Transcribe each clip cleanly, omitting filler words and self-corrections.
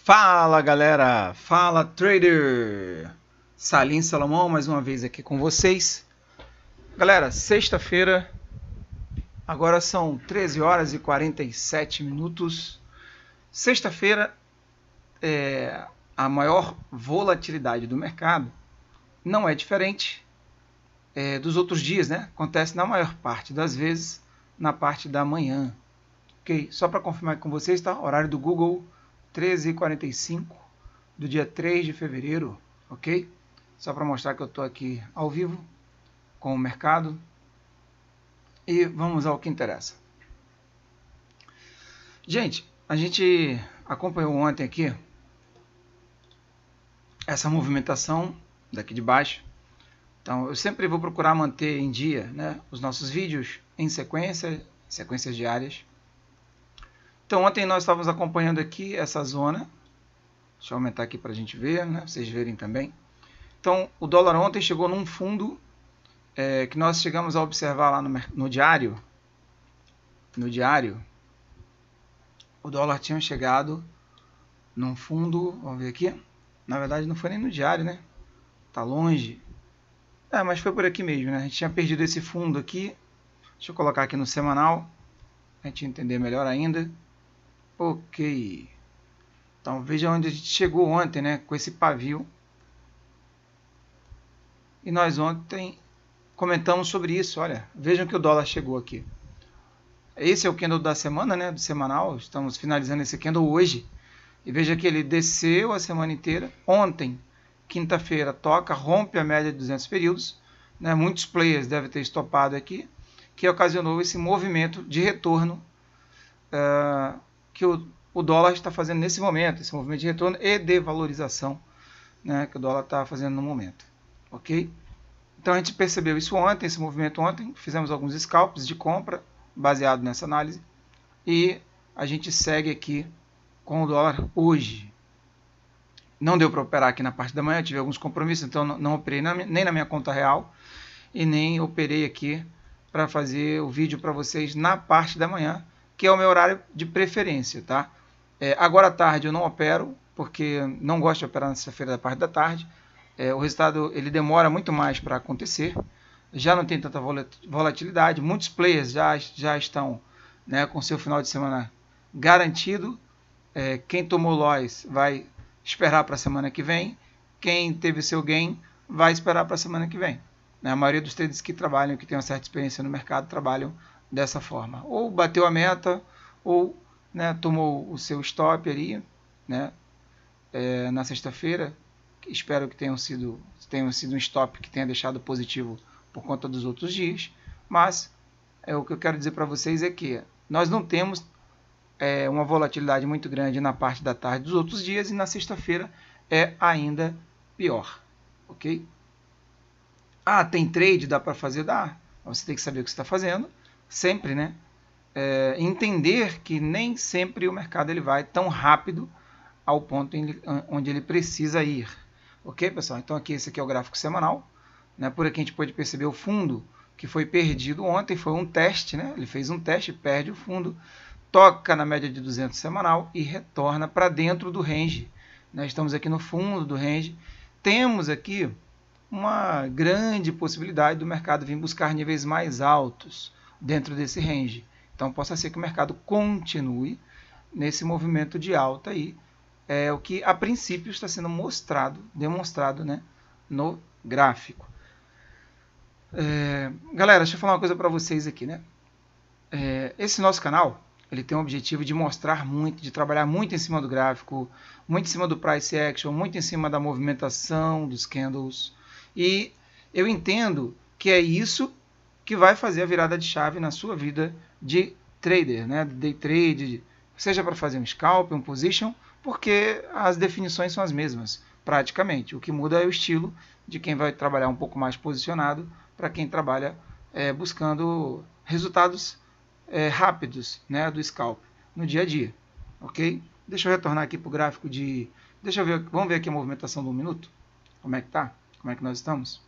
Fala galera, fala trader, Salim Salomão mais uma vez aqui com vocês. Galera, sexta-feira, agora são 13 horas e 47 minutos. Sexta-feira é a maior volatilidade do mercado, não é diferente dos outros dias, né? Acontece na maior parte das vezes na parte da manhã. Ok? Só para confirmar com vocês, tá? Horário do Google 13h45 do dia 3 de fevereiro, ok? Só para mostrar que eu estou aqui ao vivo com o mercado. E vamos ao que interessa. Gente, a gente acompanhou ontem aqui essa movimentação daqui de baixo. Então eu sempre vou procurar manter em dia, né, os nossos vídeos em sequências diárias. Então ontem nós estávamos acompanhando aqui essa zona. Deixa eu aumentar aqui para a gente ver, né? Vocês verem também. Então o dólar ontem chegou num fundo que nós chegamos a observar lá no diário. No diário, o dólar tinha chegado num fundo, vamos ver aqui. Na verdade não foi nem no diário, né? Tá longe. Mas foi por aqui mesmo, né? A gente tinha perdido esse fundo aqui. Deixa eu colocar aqui no semanal, a gente entender melhor ainda. Ok. Então veja onde a gente chegou ontem, né? Com esse pavio. E nós ontem comentamos sobre isso. Olha, vejam que o dólar chegou aqui. Esse é o candle da semana, né? Do semanal. Estamos finalizando esse candle hoje. E veja que ele desceu a semana inteira. Ontem, quinta-feira, toca, rompe a média de 200 períodos. Né? Muitos players devem ter estopado aqui, que ocasionou esse movimento de retorno que o dólar está fazendo nesse momento. Esse movimento de retorno e de valorização, né, que o dólar está fazendo no momento. Ok? Então a gente percebeu isso ontem, esse movimento ontem. Fizemos alguns scalps de compra baseado nessa análise. E a gente segue aqui com o dólar hoje. Não deu para operar aqui na parte da manhã, tive alguns compromissos, então não operei nem na minha conta real e nem operei aqui para fazer o vídeo para vocês na parte da manhã, que é o meu horário de preferência, tá? Agora à tarde eu não opero, porque não gosto de operar na sexta-feira da parte da tarde. O resultado ele demora muito mais para acontecer, já não tem tanta volatilidade, muitos players já estão, né, com seu final de semana garantido. Quem tomou loss vai esperar para a semana que vem, quem teve seu gain vai esperar para a semana que vem. A maioria dos traders que trabalham, que têm uma certa experiência no mercado, trabalham dessa forma. Ou bateu a meta, ou, né, tomou o seu stop ali, né, na sexta-feira. Espero que tenha sido um stop que tenha deixado positivo por conta dos outros dias. Mas o que eu quero dizer para vocês é que nós não temos uma volatilidade muito grande na parte da tarde dos outros dias, e na sexta-feira é ainda pior. Ok? Tem trade, dá para fazer? Dá. Você tem que saber o que você está fazendo, sempre, né? Entender que nem sempre o mercado ele vai tão rápido ao ponto onde ele precisa ir. Ok, pessoal? Então aqui, esse aqui é o gráfico semanal. Né? Por aqui a gente pode perceber o fundo que foi perdido ontem, foi um teste, né? Ele fez um teste, perde o fundo, toca na média de 200 semanal e retorna para dentro do range. Nós estamos aqui no fundo do range. Temos aqui uma grande possibilidade do mercado vir buscar níveis mais altos dentro desse range. Então, possa ser que o mercado continue nesse movimento de alta aí, o que a princípio está sendo demonstrado, né, no gráfico. Galera, deixa eu falar uma coisa para vocês aqui, né? Esse nosso canal, ele tem o objetivo de mostrar muito, de trabalhar muito em cima do gráfico, muito em cima do price action, muito em cima da movimentação dos candles. E eu entendo que é isso que vai fazer a virada de chave na sua vida de trader, né? Day trade, seja para fazer um scalp, um position, porque as definições são as mesmas, praticamente. O que muda é o estilo de quem vai trabalhar um pouco mais posicionado para quem trabalha buscando resultados rápidos, né, do scalp no dia a dia, ok? Deixa eu retornar aqui para o gráfico de... vamos ver aqui a movimentação do 1 minuto, como é que tá? Como é que nós estamos?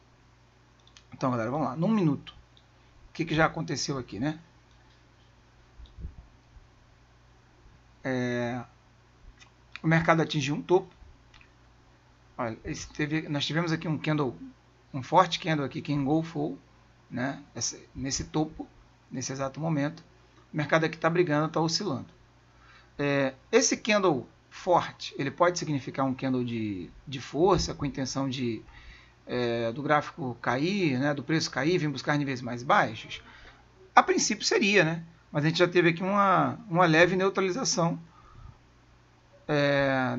Então, galera, vamos lá, num minuto, o que já aconteceu aqui, né? o mercado atingiu um topo. Olha, nós tivemos aqui um forte candle aqui que engolfou, né, nesse topo, nesse exato momento. O mercado aqui está brigando, está oscilando. Esse candle forte, ele pode significar um candle de força, com intenção do gráfico cair, né, do preço cair, vir buscar níveis mais baixos? A princípio seria, né? Mas a gente já teve aqui uma leve neutralização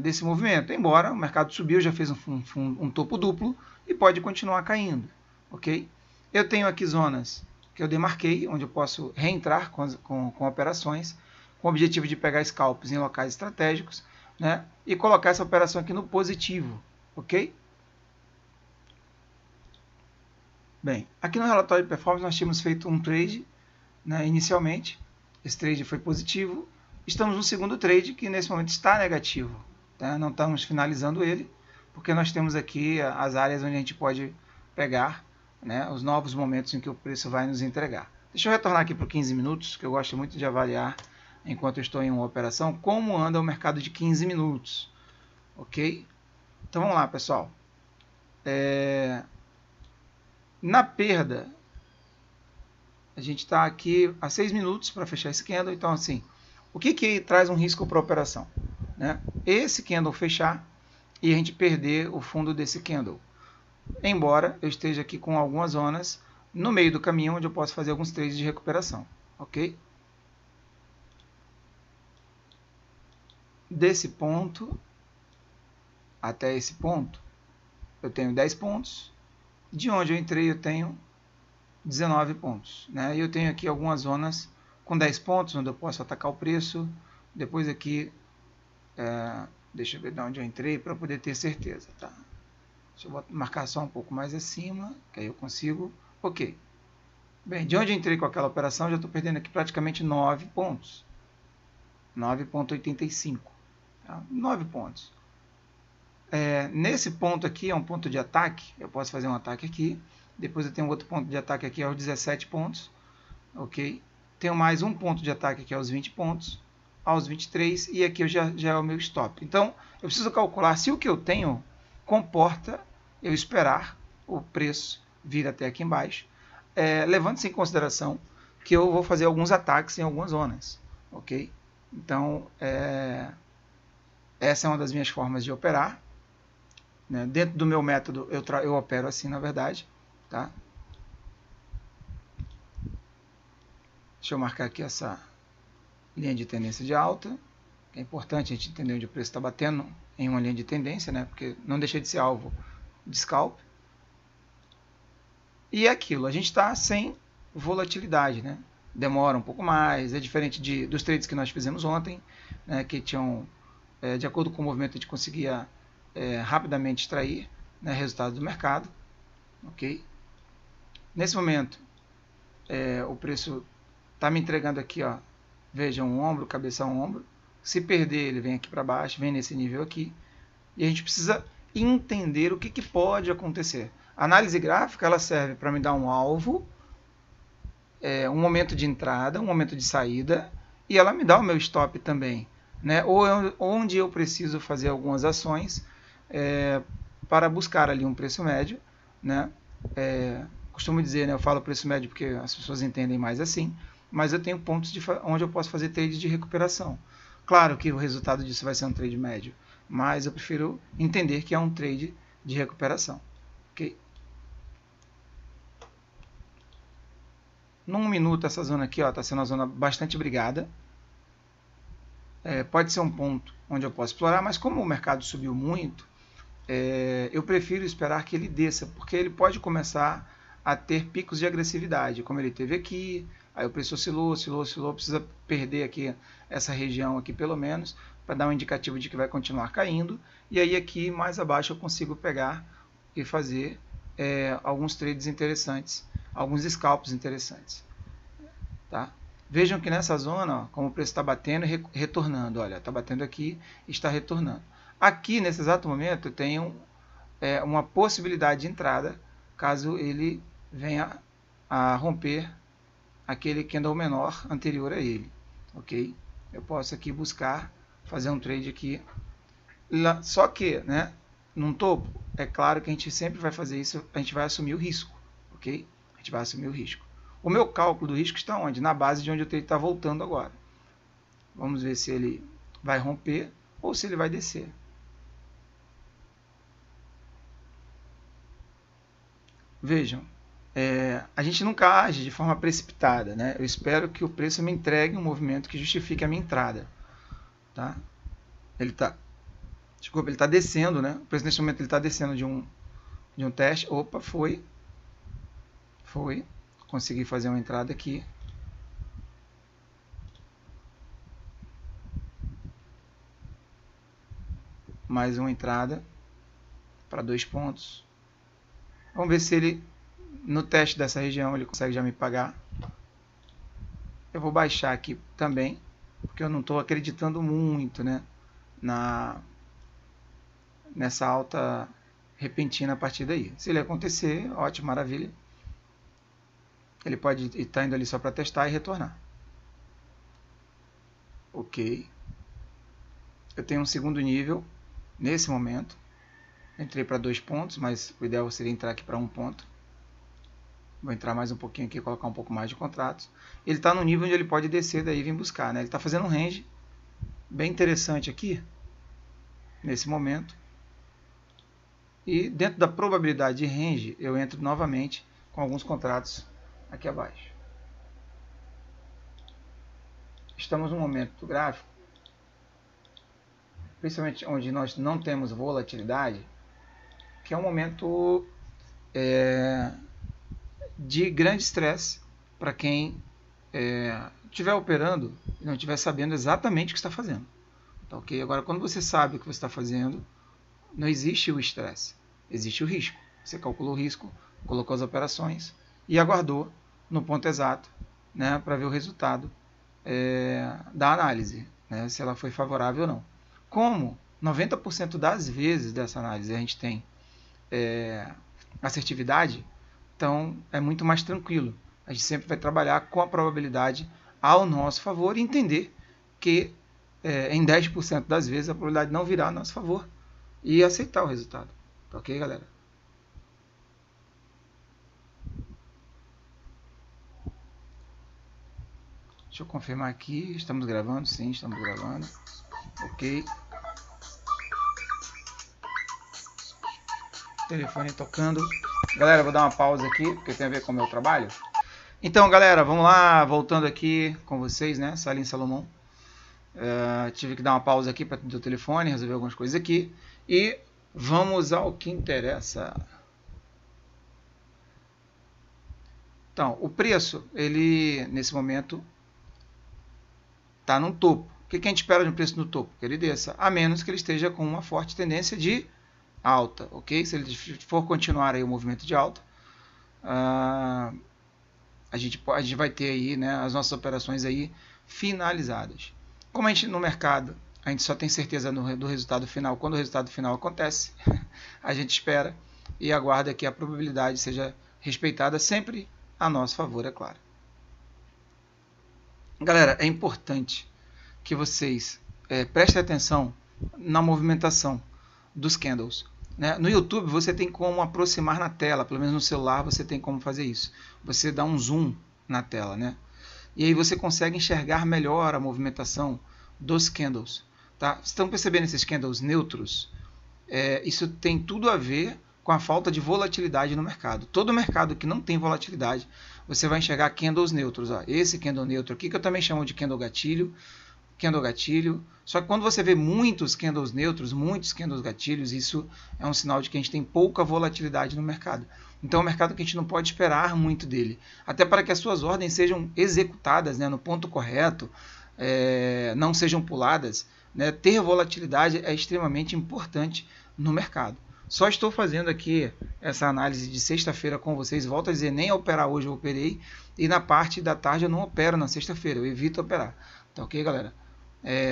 desse movimento. Embora o mercado subiu, já fez um topo duplo e pode continuar caindo, ok? Eu tenho aqui zonas que eu demarquei, onde eu posso reentrar com operações, com o objetivo de pegar scalps em locais estratégicos, né? E colocar essa operação aqui no positivo, ok? Bem, aqui no relatório de performance nós tínhamos feito um trade, né, inicialmente. Esse trade foi positivo. Estamos no segundo trade que nesse momento está negativo, tá? Não estamos finalizando ele, porque nós temos aqui as áreas onde a gente pode pegar, né, os novos momentos em que o preço vai nos entregar. Deixa eu retornar aqui para 15 minutos, que eu gosto muito de avaliar, enquanto eu estou em uma operação, como anda o mercado de 15 minutos. Ok? Então vamos lá, pessoal. Na perda, a gente está aqui a 6 minutos para fechar esse candle. Então, assim, o que traz um risco para a operação? Né? Esse candle fechar e a gente perder o fundo desse candle. Embora eu esteja aqui com algumas zonas no meio do caminho, onde eu posso fazer alguns trades de recuperação. Ok? Desse ponto até esse ponto, eu tenho 10 pontos. De onde eu entrei, eu tenho 19 pontos. Né? E eu tenho aqui algumas zonas com 10 pontos, onde eu posso atacar o preço. Depois aqui, deixa eu ver de onde eu entrei, para poder ter certeza. Tá? Deixa eu marcar só um pouco mais acima, que aí eu consigo. Ok. Bem, de onde eu entrei com aquela operação, já estou perdendo aqui praticamente 9 pontos. 9,85. Tá? 9 pontos. Nesse ponto aqui é um ponto de ataque. Eu posso fazer um ataque aqui. Depois eu tenho outro ponto de ataque aqui aos 17 pontos. Ok? Tenho mais um ponto de ataque aqui aos 20 pontos. Aos 23. E aqui já é o meu stop. Então, eu preciso calcular se o que eu tenho comporta eu esperar o preço vir até aqui embaixo. Levando-se em consideração que eu vou fazer alguns ataques em algumas zonas. Ok? Então, essa é uma das minhas formas de operar. Né? Dentro do meu método, eu opero assim, na verdade. Tá? Deixa eu marcar aqui essa linha de tendência de alta. É importante a gente entender onde o preço está batendo em uma linha de tendência, né? Porque não deixa de ser alvo de scalp. E é aquilo, a gente está sem volatilidade, né? Demora um pouco mais, é diferente dos trades que nós fizemos ontem, né? Que tinham, de acordo com o movimento, a gente conseguia rapidamente extrair, né, resultados do mercado. Ok? Nesse momento, o preço está me entregando aqui, ó, veja, um ombro, cabeça a ombro. Se perder, ele vem aqui para baixo, vem nesse nível aqui. E a gente precisa entender o que pode acontecer. A análise gráfica ela serve para me dar um alvo, um momento de entrada, um momento de saída, e ela me dá o meu stop também. Né? Ou onde eu preciso fazer algumas ações para buscar ali um preço médio. Né? Costumo dizer, né, eu falo preço médio porque as pessoas entendem mais assim, mas eu tenho pontos onde eu posso fazer trades de recuperação. Claro que o resultado disso vai ser um trade médio, mas eu prefiro entender que é um trade de recuperação. Okay? Num minuto essa zona aqui está sendo uma zona bastante brigada. Pode ser um ponto onde eu posso explorar, mas como o mercado subiu muito, eu prefiro esperar que ele desça, porque ele pode começar a ter picos de agressividade, como ele teve aqui. Aí o preço oscilou, precisa perder aqui essa região aqui pelo menos, para dar um indicativo de que vai continuar caindo. E aí aqui mais abaixo eu consigo pegar e fazer alguns trades interessantes, alguns scalps interessantes. Tá? Vejam que nessa zona, ó, como o preço está batendo e retornando, olha, está batendo aqui e está retornando. Aqui, nesse exato momento, eu tenho uma possibilidade de entrada, caso ele venha a romper aquele candle menor anterior a ele. Ok? Eu posso aqui buscar fazer um trade aqui Só que, né, num topo, é claro que a gente sempre vai fazer isso, a gente vai assumir o risco, ok? A gente vai assumir o risco. O meu cálculo do risco está onde? Na base de onde o trade está voltando agora. Vamos ver se ele vai romper ou se ele vai descer. Vejam, a gente nunca age de forma precipitada, né? Eu espero que o preço me entregue um movimento que justifique a minha entrada, tá? Ele está, desculpa, ele está descendo, né? O preço neste momento ele está descendo de um teste. Opa, foi, consegui fazer uma entrada aqui. Mais uma entrada para 2 pontos. Vamos ver se ele, no teste dessa região, ele consegue já me pagar. Eu vou baixar aqui também, porque eu não estou acreditando muito, né, nessa alta repentina a partir daí. Se ele acontecer, ótimo, maravilha. Ele pode estar indo ali só para testar e retornar. Ok. Eu tenho um segundo nível nesse momento. Entrei para 2 pontos, mas o ideal seria entrar aqui para 1 ponto. Vou entrar mais um pouquinho aqui, colocar um pouco mais de contratos. Ele está no nível onde ele pode descer daí e vir buscar, né? Ele está fazendo um range bem interessante aqui, nesse momento. E dentro da probabilidade de range, eu entro novamente com alguns contratos aqui abaixo. Estamos num momento do gráfico, principalmente onde nós não temos volatilidade, que é um momento de grande estresse para quem estiver operando e não estiver sabendo exatamente o que está fazendo. Tá, ok? Agora, quando você sabe o que você está fazendo, não existe o estresse, existe o risco. Você calculou o risco, colocou as operações e aguardou no ponto exato, né, para ver o resultado da análise, né, se ela foi favorável ou não. Como 90% das vezes dessa análise a gente tem assertividade, então é muito mais tranquilo. A gente sempre vai trabalhar com a probabilidade ao nosso favor e entender que em 10% das vezes a probabilidade não virá a nosso favor e aceitar o resultado. Tá ok, galera? Deixa eu confirmar aqui. Estamos gravando? Sim, estamos gravando. Ok. Telefone tocando. Galera, vou dar uma pausa aqui, porque tem a ver com o meu trabalho. Então, galera, vamos lá. Voltando aqui com vocês, né? Salim Salomão. Tive que dar uma pausa aqui para atender o telefone, resolver algumas coisas aqui. E vamos ao que interessa. Então, o preço, ele, nesse momento, está no topo. O que a gente espera de um preço no topo? Que ele desça, a menos que ele esteja com uma forte tendência de alta, ok? Se ele for continuar aí o movimento de alta, a gente vai ter aí, né, as nossas operações aí finalizadas. Como a gente no mercado, a gente só tem certeza do resultado final quando o resultado final acontece, a gente espera e aguarda que a probabilidade seja respeitada sempre a nosso favor, é claro. Galera, é importante que vocês prestem atenção na movimentação dos candles. Né? No YouTube você tem como aproximar na tela, pelo menos no celular você tem como fazer isso. Você dá um zoom na tela, né? E aí você consegue enxergar melhor a movimentação dos candles. Tá? Estão percebendo esses candles neutros? Isso tem tudo a ver com a falta de volatilidade no mercado. Todo mercado que não tem volatilidade, você vai enxergar candles neutros. Ó. Esse candle neutro aqui, que eu também chamo de candle gatilho, só que quando você vê muitos candles neutros, muitos candles gatilhos, isso é um sinal de que a gente tem pouca volatilidade no mercado. Então é um mercado que a gente não pode esperar muito dele, até para que as suas ordens sejam executadas, né, no ponto correto, não sejam puladas, né? Ter volatilidade é extremamente importante no mercado. Só estou fazendo aqui essa análise de sexta-feira com vocês, volto a dizer, nem a operar hoje eu operei, e na parte da tarde eu não opero na sexta-feira, eu evito operar. Tá ok, galera?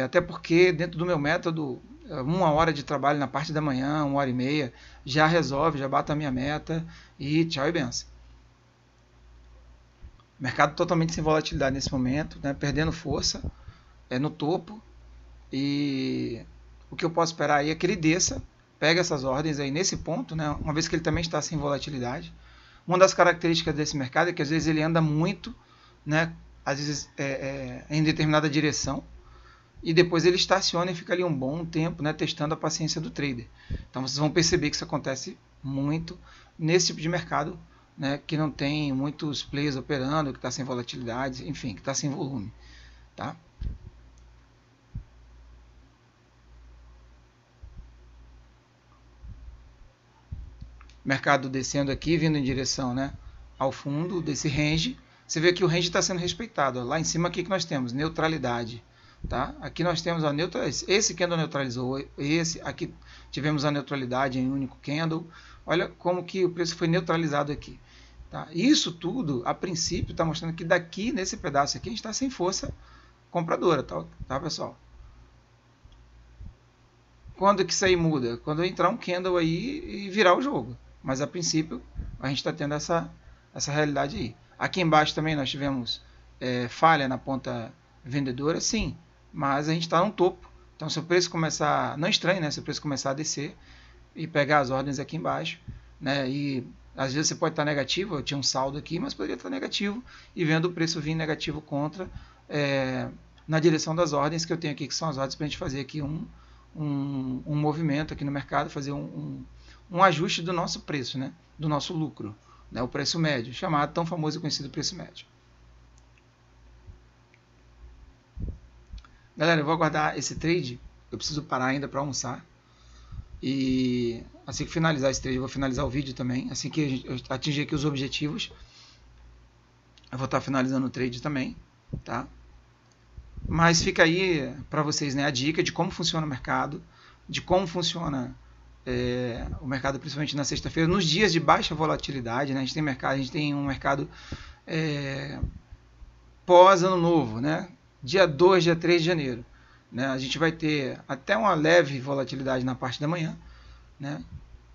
Até porque dentro do meu método, 1 hora de trabalho na parte da manhã, 1 hora e meia, já resolve, já bato a minha meta e tchau e benção. Mercado totalmente sem volatilidade nesse momento, né, perdendo força no topo e o que eu posso esperar aí é que ele desça, pega essas ordens aí nesse ponto, né, uma vez que ele também está sem volatilidade. Uma das características desse mercado é que às vezes ele anda muito, né, às vezes em determinada direção, e depois ele estaciona e fica ali um bom tempo, né, testando a paciência do trader. Então vocês vão perceber que isso acontece muito nesse tipo de mercado, né, que não tem muitos players operando, que está sem volatilidade, enfim, que está sem volume. Tá? Mercado descendo aqui, vindo em direção, né, ao fundo desse range. Você vê que o range está sendo respeitado. Ó. Lá em cima, aqui que nós temos neutralidade. Tá? Aqui nós temos a neutralidade. Esse candle neutralizou. Esse aqui tivemos a neutralidade em um único candle. Olha como que o preço foi neutralizado aqui. Tá? Isso tudo, a princípio, está mostrando que daqui, nesse pedaço aqui, a gente está sem força compradora. Tá, pessoal? Quando que isso aí muda? Quando entrar um candle aí e virar o jogo. Mas a princípio a gente está tendo essa realidade aí. Aqui embaixo também nós tivemos falha na ponta vendedora, sim. Mas a gente está no topo. Então se o preço começar, não estranho, né? Se o preço começar a descer e pegar as ordens aqui embaixo, né? E às vezes você pode estar negativo, eu tinha um saldo aqui, mas poderia estar negativo e vendo o preço vir negativo contra na direção das ordens que eu tenho aqui, que são as ordens para a gente fazer aqui um movimento aqui no mercado, fazer um ajuste do nosso preço, né? Do nosso lucro, né? O preço médio, chamado tão famoso e conhecido preço médio. Galera, eu vou aguardar esse trade, eu preciso parar ainda para almoçar, e assim que finalizar esse trade, eu vou finalizar o vídeo também, assim que eu atingir aqui os objetivos, eu vou estar finalizando o trade também, tá? Mas fica aí para vocês, né, a dica de como funciona o mercado, de como funciona o mercado, principalmente na sexta-feira, nos dias de baixa volatilidade, né? A gente tem um mercado pós ano novo, né? Dia 2, dia 3 de janeiro. Né? A gente vai ter até uma leve volatilidade na parte da manhã, né?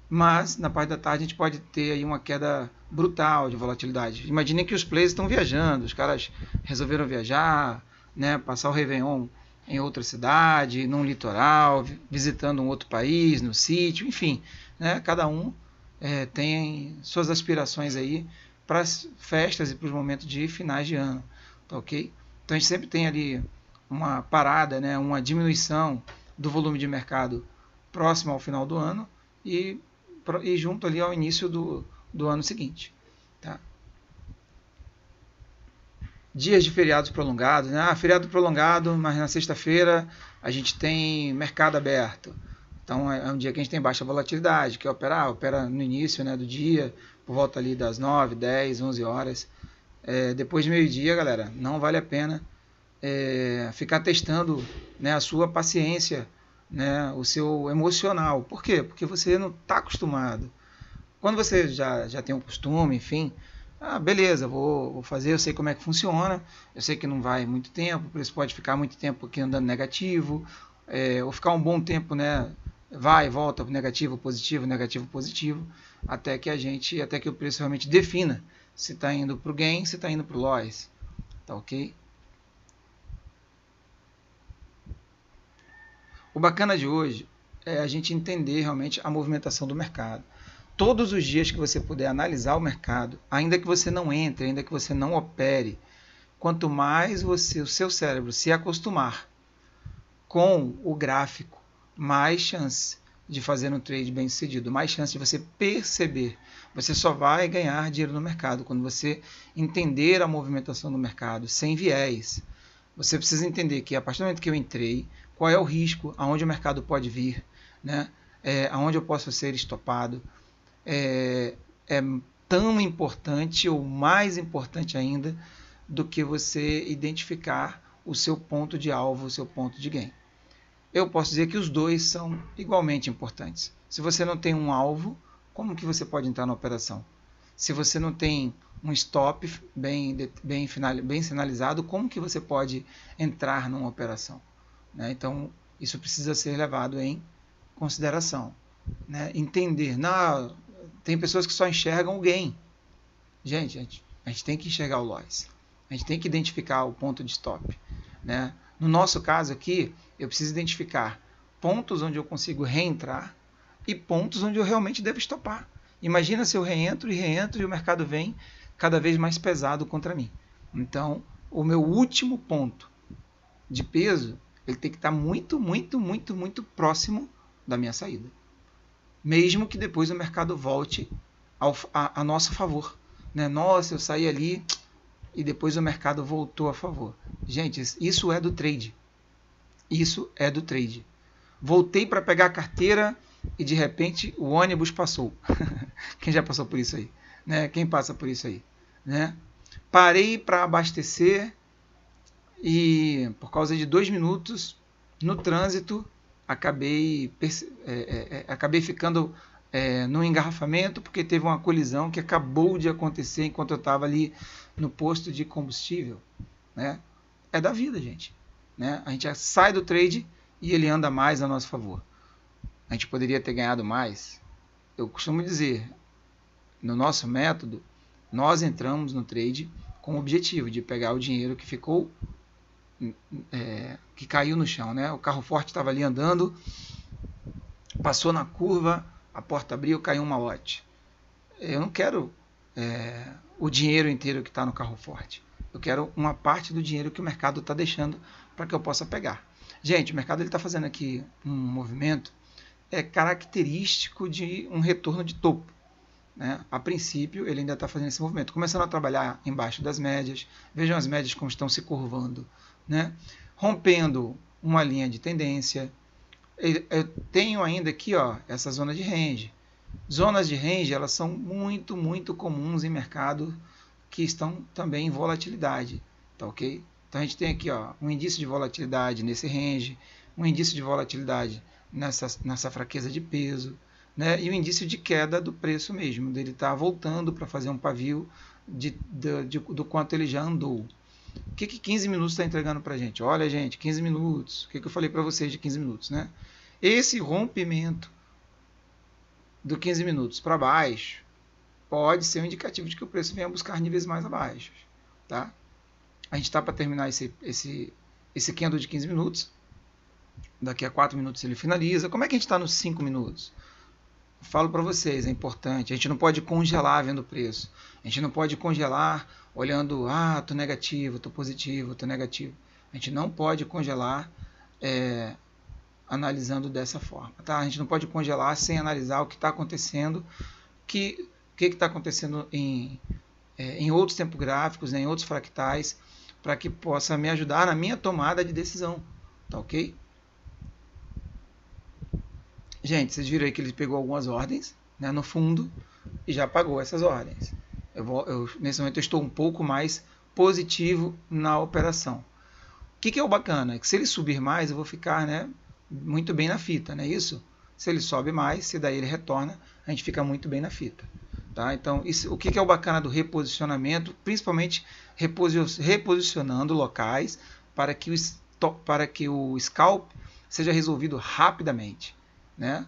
Mas na parte da tarde a gente pode ter aí uma queda brutal de volatilidade. Imaginem que os players estão viajando, os caras resolveram viajar, né? Passar o Réveillon em outra cidade, num litoral, visitando um outro país, no sítio, enfim, né? Cada um tem suas aspirações aí para as festas e para os momentos de finais de ano, tá ok? Então a gente sempre tem ali uma parada, né? Uma diminuição do volume de mercado próximo ao final do ano e junto ali ao início do ano seguinte, tá? Dias de feriados prolongados, né? Ah, feriado prolongado, mas na sexta-feira a gente tem mercado aberto. Então é um dia que a gente tem baixa volatilidade, que opera no início, né, do dia, por volta ali das 9, 10, 11 horas. Depois de meio-dia, galera, não vale a pena ficar testando, né, a sua paciência, né, o seu emocional. Por quê? Porque você não está acostumado. Quando você já tem um costume, enfim, beleza, vou fazer, eu sei como é que funciona, eu sei que não vai muito tempo, o preço pode ficar muito tempo aqui andando negativo, ou ficar um bom tempo, né, vai e volta negativo, positivo, até que o preço realmente defina se está indo para o gain, se está indo para o loss, tá ok? O bacana de hoje é a gente entender realmente a movimentação do mercado. Todos os dias que você puder analisar o mercado, ainda que você não entre, ainda que você não opere, quanto mais o seu cérebro se acostumar com o gráfico, mais chance de fazer um trade bem sucedido, mais chance de você perceber. Você só vai ganhar dinheiro no mercado quando você entender a movimentação do mercado sem viés. Você precisa entender que a partir do momento que eu entrei, qual é o risco, aonde o mercado pode vir, né? Aonde eu posso ser estopado. É tão importante ou mais importante ainda do que você identificar o seu ponto de alvo, o seu ponto de gain. Eu posso dizer que os dois são igualmente importantes. Se você não tem um alvo, como que você pode entrar na operação? Se você não tem um stop bem sinalizado, como que você pode entrar numa operação? Né? Então, isso precisa ser levado em consideração. Né? Entender. Tem pessoas que só enxergam o gain. Gente, a gente tem que enxergar o loss. A gente tem que identificar o ponto de stop. Né? No nosso caso aqui, eu preciso identificar pontos onde eu consigo reentrar e pontos onde eu realmente devo estopar. Imagina se eu reentro e o mercado vem cada vez mais pesado contra mim. Então, o meu último ponto de peso, ele tem que estar muito, muito, muito, muito próximo da minha saída. Mesmo que depois o mercado volte a nosso favor. Né? Nossa, eu saí ali e depois o mercado voltou a favor. Gente, isso é do trade. Isso é do trade. Voltei para pegar a carteira e de repente o ônibus passou. Quem já passou por isso aí? Né? Quem passa por isso aí? Né? Parei para abastecer e por causa de 2 minutos no trânsito acabei ficando no engarrafamento porque teve uma colisão que acabou de acontecer enquanto eu estava ali no posto de combustível. Né? É da vida, gente. Né? A gente sai do trade e ele anda mais a nosso favor. A gente poderia ter ganhado mais. Eu costumo dizer, no nosso método, nós entramos no trade com o objetivo de pegar o dinheiro que ficou, que caiu no chão. Né? O carro forte estava ali andando, passou na curva, a porta abriu, caiu um malote. Eu não quero o dinheiro inteiro que está no carro forte. Eu quero uma parte do dinheiro que o mercado está deixando para que eu possa pegar. Gente, o mercado está fazendo aqui um movimento característico de um retorno de topo. Né? A princípio, ele ainda está fazendo esse movimento, começando a trabalhar embaixo das médias. Vejam as médias como estão se curvando. Né? Rompendo uma linha de tendência. Eu tenho ainda aqui essa zona de range. Zonas de range, elas são muito, muito comuns em mercado que estão também em volatilidade. Tá ok? Então a gente tem aqui um indício de volatilidade nesse range, um indício de volatilidade nessa fraqueza de peso, né? E o indício de queda do preço mesmo, dele estar voltando para fazer um pavio do quanto ele já andou. O que 15 minutos está entregando para a gente? Olha, gente, 15 minutos. O que eu falei para vocês de 15 minutos? Né? Esse rompimento do 15 minutos para baixo pode ser um indicativo de que o preço venha buscar níveis mais abaixo. Tá? A gente está para terminar esse candle de 15 minutos. Daqui a 4 minutos ele finaliza. Como é que a gente está nos 5 minutos? Eu falo para vocês, é importante. A gente não pode congelar vendo o preço. A gente não pode congelar olhando, tô negativo, tô positivo, tô negativo. A gente não pode congelar analisando dessa forma. Tá? A gente não pode congelar sem analisar o que está acontecendo, o que está acontecendo em outros tempos gráficos, né, em outros fractais, para que possa me ajudar na minha tomada de decisão. Tá ok? Gente, vocês viram aí que ele pegou algumas ordens, né, no fundo e já pagou essas ordens. Nesse momento eu estou um pouco mais positivo na operação. O que é o bacana? É que se ele subir mais, eu vou ficar, né, muito bem na fita, não é isso? Se ele sobe mais, se daí ele retorna, a gente fica muito bem na fita. Tá? Então, o que é o bacana do reposicionamento? Principalmente reposicionando locais para que o scalp seja resolvido rapidamente. Né?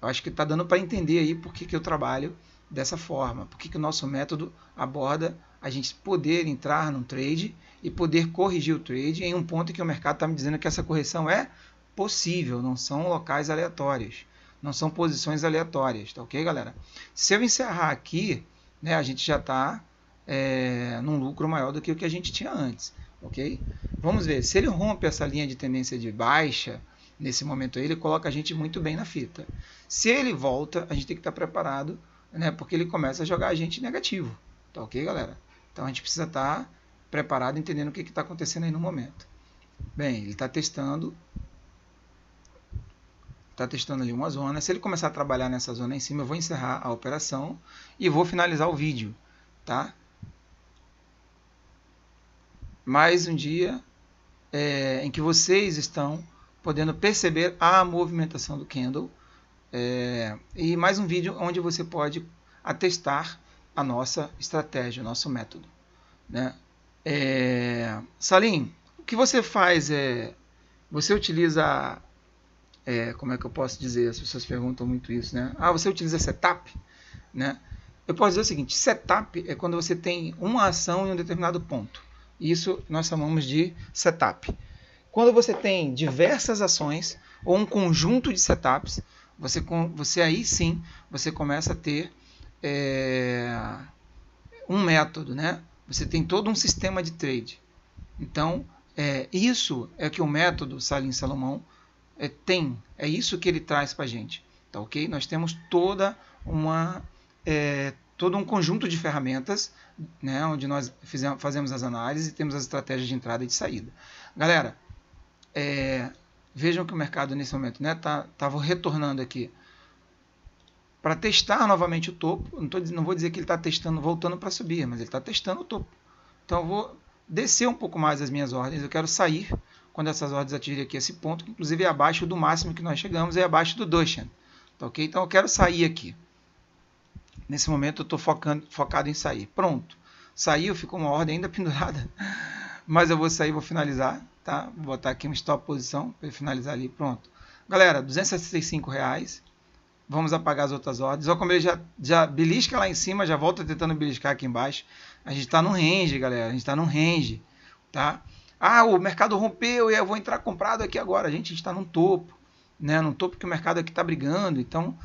Eu acho que está dando para entender aí por que eu trabalho dessa forma, por que o nosso método aborda a gente poder entrar num trade e poder corrigir o trade em um ponto em que o mercado está me dizendo que essa correção é possível, não são locais aleatórios, não são posições aleatórias, tá ok, galera? Se eu encerrar aqui, né, a gente já está num lucro maior do que o que a gente tinha antes, ok? Vamos ver, se ele rompe essa linha de tendência de baixa, nesse momento aí, ele coloca a gente muito bem na fita. Se ele volta, a gente tem que estar preparado, né, porque ele começa a jogar a gente negativo. Tá ok, galera? Então a gente precisa estar preparado, entendendo o que está acontecendo aí no momento. Bem, ele está testando. Está testando ali uma zona. Se ele começar a trabalhar nessa zona em cima, eu vou encerrar a operação e vou finalizar o vídeo. Tá? Mais um dia em que vocês estão podendo perceber a movimentação do candle. E mais um vídeo onde você pode atestar a nossa estratégia, o nosso método. Né? Salim, o que você faz você utiliza, como é que eu posso dizer? As pessoas perguntam muito isso, né? Você utiliza setup? Né? Eu posso dizer o seguinte, setup é quando você tem uma ação em um determinado ponto. Isso nós chamamos de setup. Quando você tem diversas ações, ou um conjunto de setups, você aí sim você começa a ter um método, né? Você tem todo um sistema de trade. Então, isso é que o método Salim Salomão tem. É isso que ele traz para a gente. Tá ok? Nós temos todo um conjunto de ferramentas, né, onde nós fazemos as análises e temos as estratégias de entrada e de saída. Galera, vejam que o mercado nesse momento estava retornando aqui para testar novamente o topo. Não vou dizer que ele está testando, voltando para subir, mas ele está testando o topo. Então eu vou descer um pouco mais as minhas ordens. Eu quero sair quando essas ordens atingirem aqui esse ponto, que inclusive é abaixo do máximo que nós chegamos, é abaixo do Dushan. Tá ok? Então eu quero sair aqui. Nesse momento eu estou focado em sair. Pronto. Saiu, ficou uma ordem ainda pendurada. Mas eu vou sair, vou finalizar. Tá? Vou botar aqui uma stop posição para finalizar ali. Pronto. Galera, R$265. Vamos apagar as outras ordens. Olha como ele já belisca lá em cima, já volta tentando beliscar aqui embaixo. A gente está no range, galera. A gente está no range. Tá? Ah, o mercado rompeu e eu vou entrar comprado aqui agora. A gente está num topo. Né? Num topo que o mercado aqui está brigando. Então,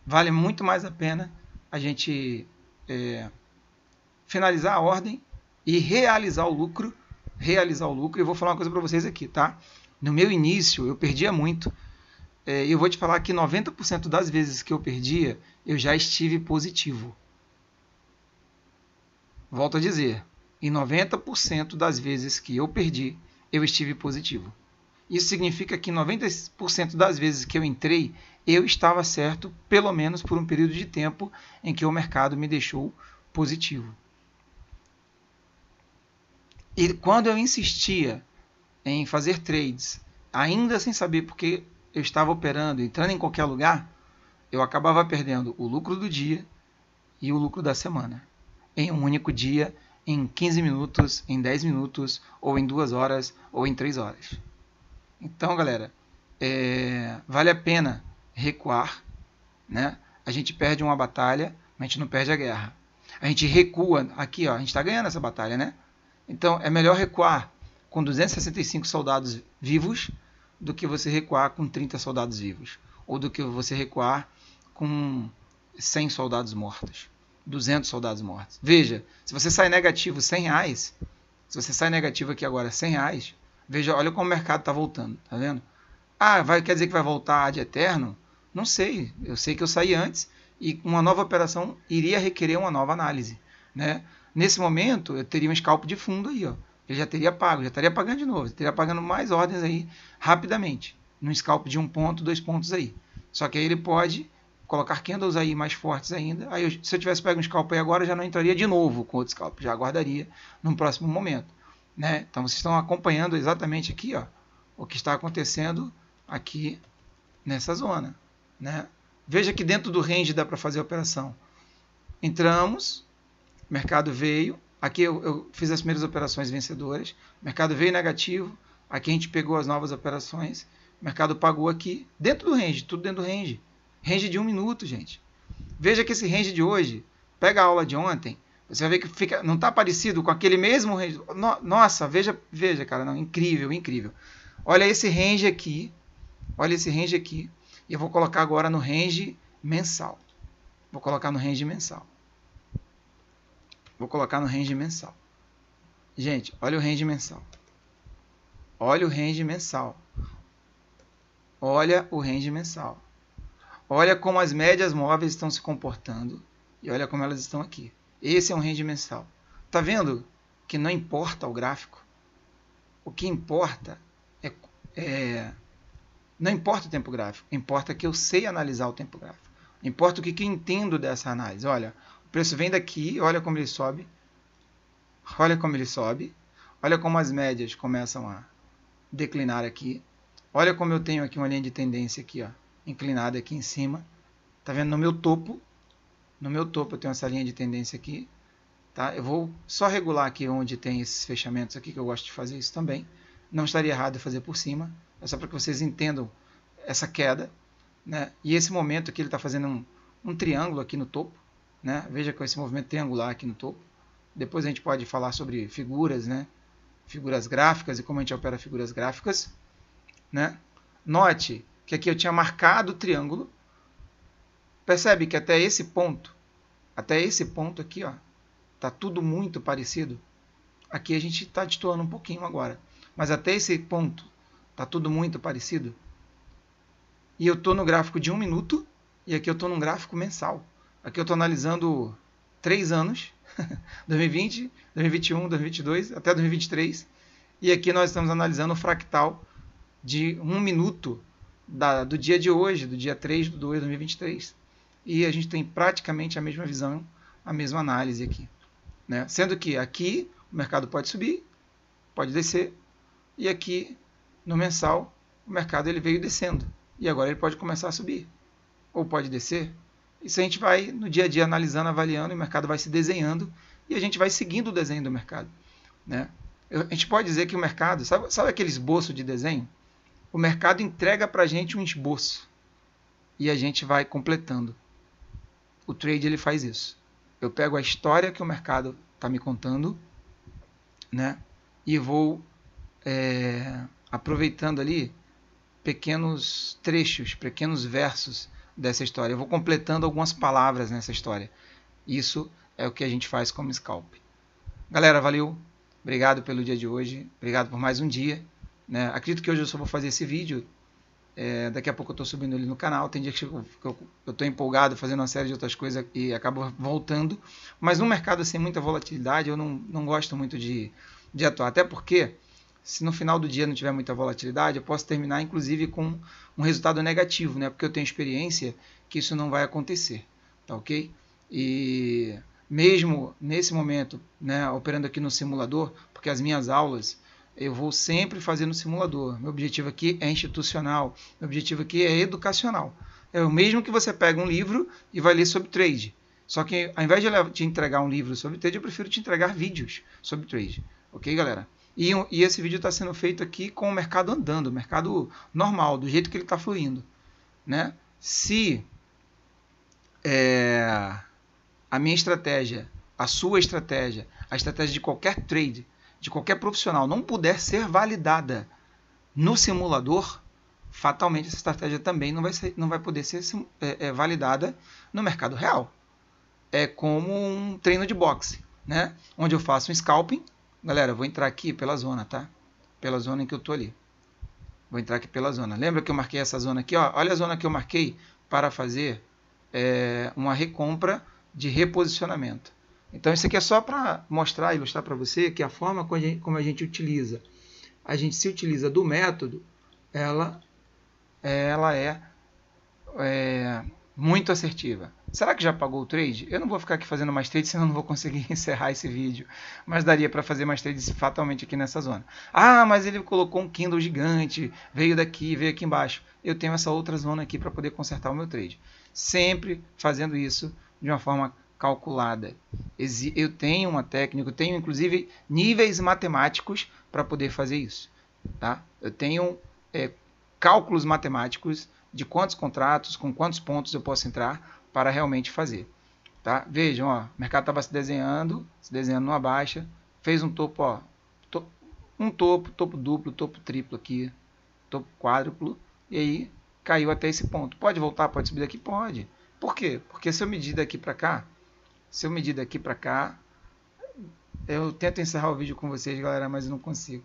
vale muito mais a pena a gente finalizar a ordem e realizar o lucro. E eu vou falar uma coisa para vocês aqui, tá? No meu início, eu perdia muito. Eu vou te falar que 90% das vezes que eu perdia, eu já estive positivo. Volto a dizer, em 90% das vezes que eu perdi, eu estive positivo. Isso significa que 90% das vezes que eu entrei, eu estava certo, pelo menos por um período de tempo em que o mercado me deixou positivo. E quando eu insistia em fazer trades, ainda sem saber porque eu estava operando, entrando em qualquer lugar, eu acabava perdendo o lucro do dia e o lucro da semana. Em um único dia, em 15 minutos, em 10 minutos, ou em 2 horas, ou em 3 horas. Então, galera, vale a pena recuar, né? A gente perde uma batalha, mas a gente não perde a guerra. A gente recua, aqui ó, a gente está ganhando essa batalha, né? Então, é melhor recuar com 265 soldados vivos do que você recuar com 30 soldados vivos. Ou do que você recuar com 100 soldados mortos. 200 soldados mortos. Veja, se você sai negativo R$100, se você sai negativo aqui agora R$100, veja, olha como o mercado está voltando, tá vendo? Ah, quer dizer que vai voltar de eterno? Não sei, eu sei que eu saí antes e uma nova operação iria requerer uma nova análise, né? Nesse momento, eu teria um scalp de fundo aí, ó. Ele já teria pago, já estaria pagando de novo, estaria pagando mais ordens aí rapidamente, num scalp de 1 ponto, 2 pontos aí. Só que aí ele pode colocar candles aí mais fortes ainda. Aí se eu tivesse pego um scalp aí agora, eu já não entraria de novo com outro scalp, já aguardaria num próximo momento, né? Então vocês estão acompanhando exatamente aqui, ó, o que está acontecendo aqui nessa zona, né? Veja que dentro do range dá para fazer a operação. Entramos, o mercado veio, aqui eu fiz as primeiras operações vencedoras, o mercado veio negativo, aqui a gente pegou as novas operações, o mercado pagou aqui, dentro do range, tudo dentro do range. Range de 1 minuto, gente. Veja que esse range de hoje, pega a aula de ontem, você vai ver que não está parecido com aquele mesmo range. Nossa, veja, cara, não, incrível, incrível. Olha esse range aqui, e eu vou colocar agora no range mensal. Vou colocar no range mensal. Gente, olha o range mensal. Olha o range mensal. Olha como as médias móveis estão se comportando e olha como elas estão aqui. Esse é um range mensal. Tá vendo que não importa o gráfico? O que importa não importa o tempo gráfico, importa que eu sei analisar o tempo gráfico. Importa o que eu entendo dessa análise. Olha, o preço vem daqui, olha como ele sobe. Olha como as médias começam a declinar aqui. Olha como eu tenho aqui uma linha de tendência aqui, ó, inclinada aqui em cima. Tá vendo? No meu topo eu tenho essa linha de tendência aqui. Tá? Eu vou só regular aqui onde tem esses fechamentos aqui, que eu gosto de fazer isso também. Não estaria errado fazer por cima. É só para que vocês entendam essa queda, né? E esse momento aqui ele está fazendo um triângulo aqui no topo, né? Veja com esse movimento triangular aqui no topo. Depois a gente pode falar sobre figuras, né? Figuras gráficas e como a gente opera figuras gráficas, né? Note que aqui eu tinha marcado o triângulo. Percebe que até esse ponto aqui, ó, tá tudo muito parecido. Aqui a gente está destoando um pouquinho agora, mas até esse ponto tá tudo muito parecido. E eu estou no gráfico de 1 minuto e aqui eu estou num gráfico mensal. Aqui eu estou analisando 3 anos, 2020, 2021, 2022, até 2023. E aqui nós estamos analisando o fractal de 1 minuto do dia de hoje, do dia 3 de 2 de 2023. E a gente tem praticamente a mesma visão, a mesma análise aqui, né? Sendo que aqui o mercado pode subir, pode descer, e aqui no mensal o mercado ele veio descendo. E agora ele pode começar a subir, ou pode descer. Isso a gente vai no dia a dia analisando, avaliando, e o mercado vai se desenhando, e a gente vai seguindo o desenho do mercado, né? A gente pode dizer que o mercado, sabe aquele esboço de desenho? O mercado entrega para a gente um esboço, e a gente vai completando. O trade ele faz isso. Eu pego a história que o mercado está me contando, né? E vou aproveitando ali pequenos trechos, pequenos versos dessa história. Eu vou completando algumas palavras nessa história. Isso é o que a gente faz como scalp. Galera, valeu. Obrigado pelo dia de hoje. Obrigado por mais um dia, né? Acredito que hoje eu só vou fazer esse vídeo. Daqui a pouco eu estou subindo ele no canal. Tem dia que eu estou empolgado fazendo uma série de outras coisas e acabo voltando. Mas num mercado sem muita volatilidade, eu não gosto muito de atuar. Até porque, se no final do dia não tiver muita volatilidade, eu posso terminar inclusive com um resultado negativo, né? Porque eu tenho experiência que isso não vai acontecer. Tá ok? E mesmo nesse momento, né, operando aqui no simulador, porque as minhas aulas eu vou sempre fazer no simulador. Meu objetivo aqui é institucional, meu objetivo aqui é educacional. É o mesmo que você pega um livro e vai ler sobre trade. Só que ao invés de te entregar um livro sobre trade, eu prefiro te entregar vídeos sobre trade. Ok, galera? E esse vídeo está sendo feito aqui com o mercado andando, o mercado normal, do jeito que ele está fluindo, né? Se a minha estratégia, a sua estratégia, a estratégia de qualquer trade, de qualquer profissional não puder ser validada no simulador, fatalmente essa estratégia também não vai poder ser validada no mercado real. É como um treino de boxe, né? Onde eu faço um scalping. Galera, eu vou entrar aqui pela zona, tá? Pela zona em que eu tô ali. Vou entrar aqui pela zona. Lembra que eu marquei essa zona aqui? Ó? Olha a zona que eu marquei para fazer uma recompra de reposicionamento. Então isso aqui é só para mostrar, ilustrar para você que a forma como a gente utiliza, a gente se utiliza do método, ela é muito assertiva. Será que já pagou o trade? Eu não vou ficar aqui fazendo mais trade, senão não vou conseguir encerrar esse vídeo. Mas daria para fazer mais trades fatalmente aqui nessa zona. Ah, mas ele colocou um candle gigante, veio daqui, veio aqui embaixo. Eu tenho essa outra zona aqui para poder consertar o meu trade. Sempre fazendo isso de uma forma calculada. Eu tenho uma técnica, eu tenho inclusive níveis matemáticos para poder fazer isso. Tá? Eu tenho cálculos matemáticos de quantos contratos, com quantos pontos eu posso entrar para realmente fazer. Tá? Vejam, ó, o mercado estava se desenhando numa baixa, fez um topo, ó, topo duplo, topo triplo aqui, topo quádruplo, e aí caiu até esse ponto. Pode voltar, pode subir daqui? Pode. Por quê? Porque se eu medir daqui para cá, eu tento encerrar o vídeo com vocês, galera, mas eu não consigo.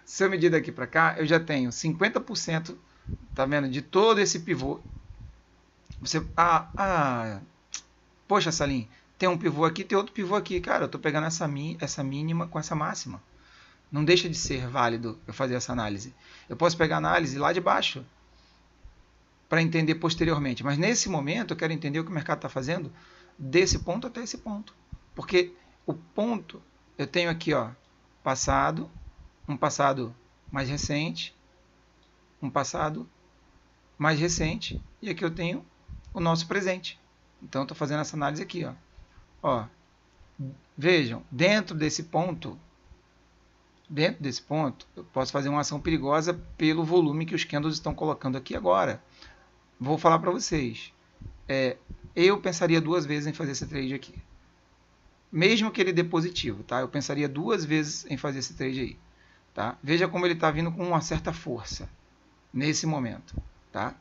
Se eu medir daqui para cá, eu já tenho 50%, tá vendo, de todo esse pivô. Poxa, Salim, tem um pivô aqui, tem outro pivô aqui. Cara, eu estou pegando essa mínima com essa máxima. Não deixa de ser válido eu fazer essa análise. Eu posso pegar a análise lá de baixo para entender posteriormente. Mas nesse momento eu quero entender o que o mercado está fazendo desse ponto até esse ponto. Porque o ponto, eu tenho aqui, ó, um passado mais recente, um passado mais recente, e aqui eu tenho o nosso presente. Então eu estou fazendo essa análise aqui, ó. Vejam, dentro desse ponto, eu posso fazer uma ação perigosa pelo volume que os candles estão colocando aqui agora. Vou falar para vocês. Eu pensaria 2 vezes em fazer esse trade aqui. Mesmo que ele dê positivo, tá? Eu pensaria 2 vezes em fazer esse trade aí. Tá? Veja como ele está vindo com uma certa força. nesse momento, tá?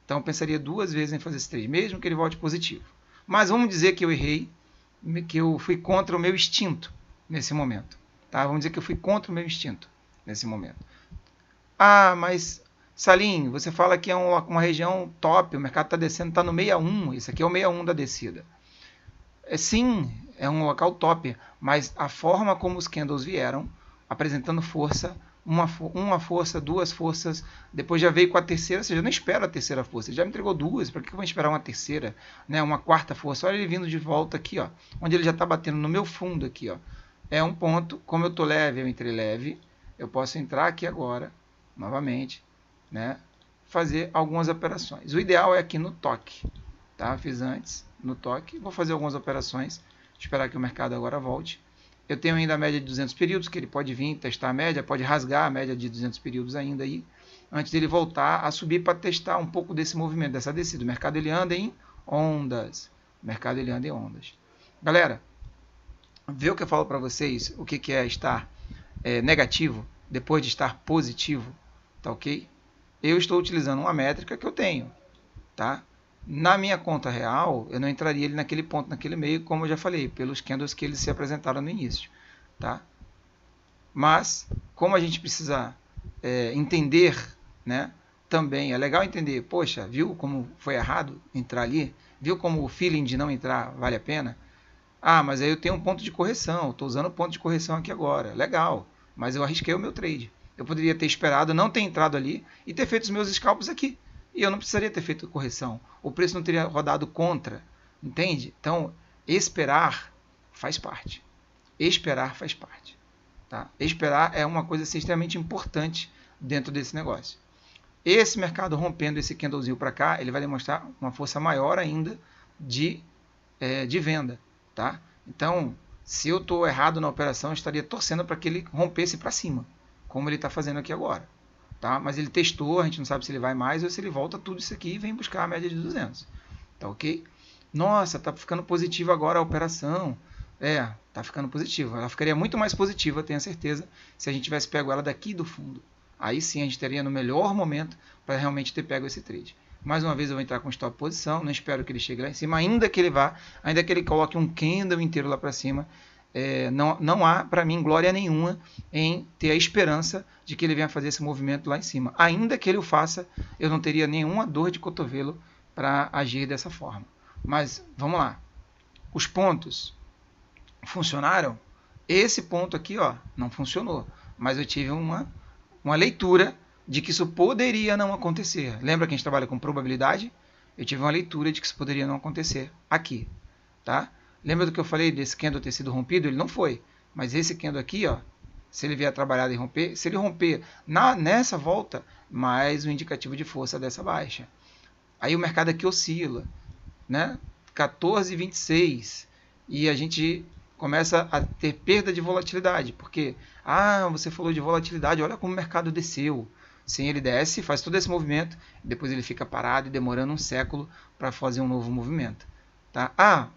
Então eu pensaria 2 vezes em fazer esse trade, mesmo que ele volte positivo. Mas vamos dizer que eu errei, que eu fui contra o meu instinto nesse momento, tá? Vamos dizer que eu fui contra o meu instinto nesse momento. Ah, mas Salim, você fala que é uma região top, o mercado está descendo, está no 61, isso aqui é o 61 da descida. Sim, é um local top, mas a forma como os candles vieram, apresentando força, uma força, 2 forças, depois já veio com a terceira, ou seja, eu não espero a terceira força, ele já me entregou 2, para que eu vou esperar uma terceira, né, uma quarta força? Olha ele vindo de volta aqui, ó, onde ele já está batendo no meu fundo aqui, ó. É um ponto, como eu estou leve, eu entrei leve, eu posso entrar aqui agora, novamente, né, fazer algumas operações. O ideal é aqui no toque, tá? Fiz antes no toque, vou fazer algumas operações, esperar que o mercado agora volte. Eu tenho ainda a média de 200 períodos, que ele pode vir testar a média, pode rasgar a média de 200 períodos ainda aí, antes dele voltar a subir para testar um pouco desse movimento, dessa descida. O mercado ele anda em ondas. O mercado ele anda em ondas. Galera, vê o que eu falo para vocês, o que é estar negativo depois de estar positivo, tá ok? Eu estou utilizando uma métrica que eu tenho, tá? Na minha conta real, eu não entraria ele naquele ponto, naquele meio, como eu já falei, pelos candles que eles se apresentaram no início, tá? Mas, como a gente precisa entender, né? Também é legal entender, poxa, viu como foi errado entrar ali? Viu como o feeling de não entrar vale a pena? Ah, mas aí eu tenho um ponto de correção, estou usando o ponto de correção aqui agora, legal, mas eu arrisquei o meu trade. Eu poderia ter esperado, não ter entrado ali e ter feito os meus scalps aqui. E eu não precisaria ter feito correção. O preço não teria rodado contra. Entende? Então, esperar faz parte. Esperar faz parte. Tá? Esperar é uma coisa assim, extremamente importante dentro desse negócio. Esse mercado rompendo esse candlezinho para cá, ele vai demonstrar uma força maior ainda de venda. Tá? Então, se eu estou errado na operação, eu estaria torcendo para que ele rompesse para cima, como ele está fazendo aqui agora. Tá? Mas ele testou, a gente não sabe se ele vai mais ou se ele volta tudo isso aqui e vem buscar a média de 200. Tá ok? Nossa, tá ficando positiva agora a operação. Tá ficando positiva. Ela ficaria muito mais positiva, tenho certeza, se a gente tivesse pego ela daqui do fundo. Aí sim a gente teria no melhor momento para realmente ter pego esse trade. Mais uma vez eu vou entrar com stop posição, não espero que ele chegue lá em cima, ainda que ele vá, ainda que ele coloque um candle inteiro lá para cima, não há para mim glória nenhuma em ter a esperança de que ele venha fazer esse movimento lá em cima. Ainda que ele o faça, eu não teria nenhuma dor de cotovelo para agir dessa forma. Mas vamos lá, os pontos funcionaram? Esse ponto aqui, ó, não funcionou, mas eu tive uma leitura de que isso poderia não acontecer. Lembra que a gente trabalha com probabilidade? Eu tive uma leitura de que isso poderia não acontecer aqui, tá? Lembra do que eu falei desse candle ter sido rompido? Ele não foi, mas esse candle aqui, ó, se ele vier trabalhado e romper, se ele romper nessa volta, mais um indicativo de força dessa baixa. Aí o mercado aqui oscila, né? 14,26 e a gente começa a ter perda de volatilidade, porque você falou de volatilidade, olha como o mercado desceu. Sim, ele desce, faz todo esse movimento, depois ele fica parado e demorando um século para fazer um novo movimento. Tá?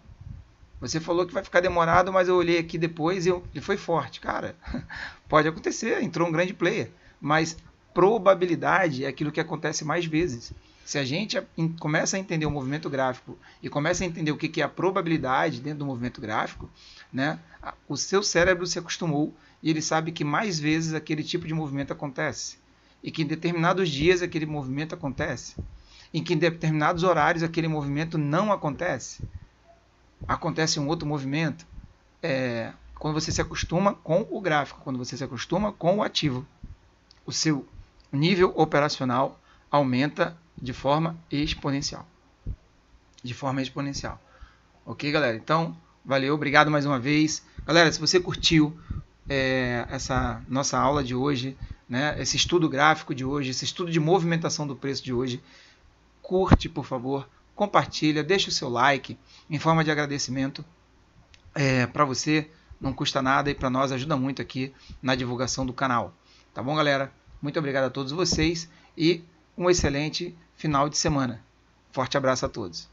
Você falou que vai ficar demorado, mas eu olhei aqui depois e ele foi forte. Cara, pode acontecer, entrou um grande player, mas probabilidade é aquilo que acontece mais vezes. Se a gente começa a entender o movimento gráfico e começa a entender o que é a probabilidade dentro do movimento gráfico, né, o seu cérebro se acostumou e ele sabe que mais vezes aquele tipo de movimento acontece. E que em determinados dias aquele movimento acontece. E que em determinados horários aquele movimento não acontece. Acontece um outro movimento quando você se acostuma com o gráfico, quando você se acostuma com o ativo. O seu nível operacional aumenta de forma exponencial. De forma exponencial. Ok, galera? Então, valeu, obrigado mais uma vez. Galera, se você curtiu essa nossa aula de hoje, né, esse estudo gráfico de hoje, esse estudo de movimentação do preço de hoje, curte, por favor, compartilha, deixa o seu like em forma de agradecimento para você, não custa nada e para nós ajuda muito aqui na divulgação do canal. Tá bom, galera? Muito obrigado a todos vocês e um excelente final de semana. Forte abraço a todos.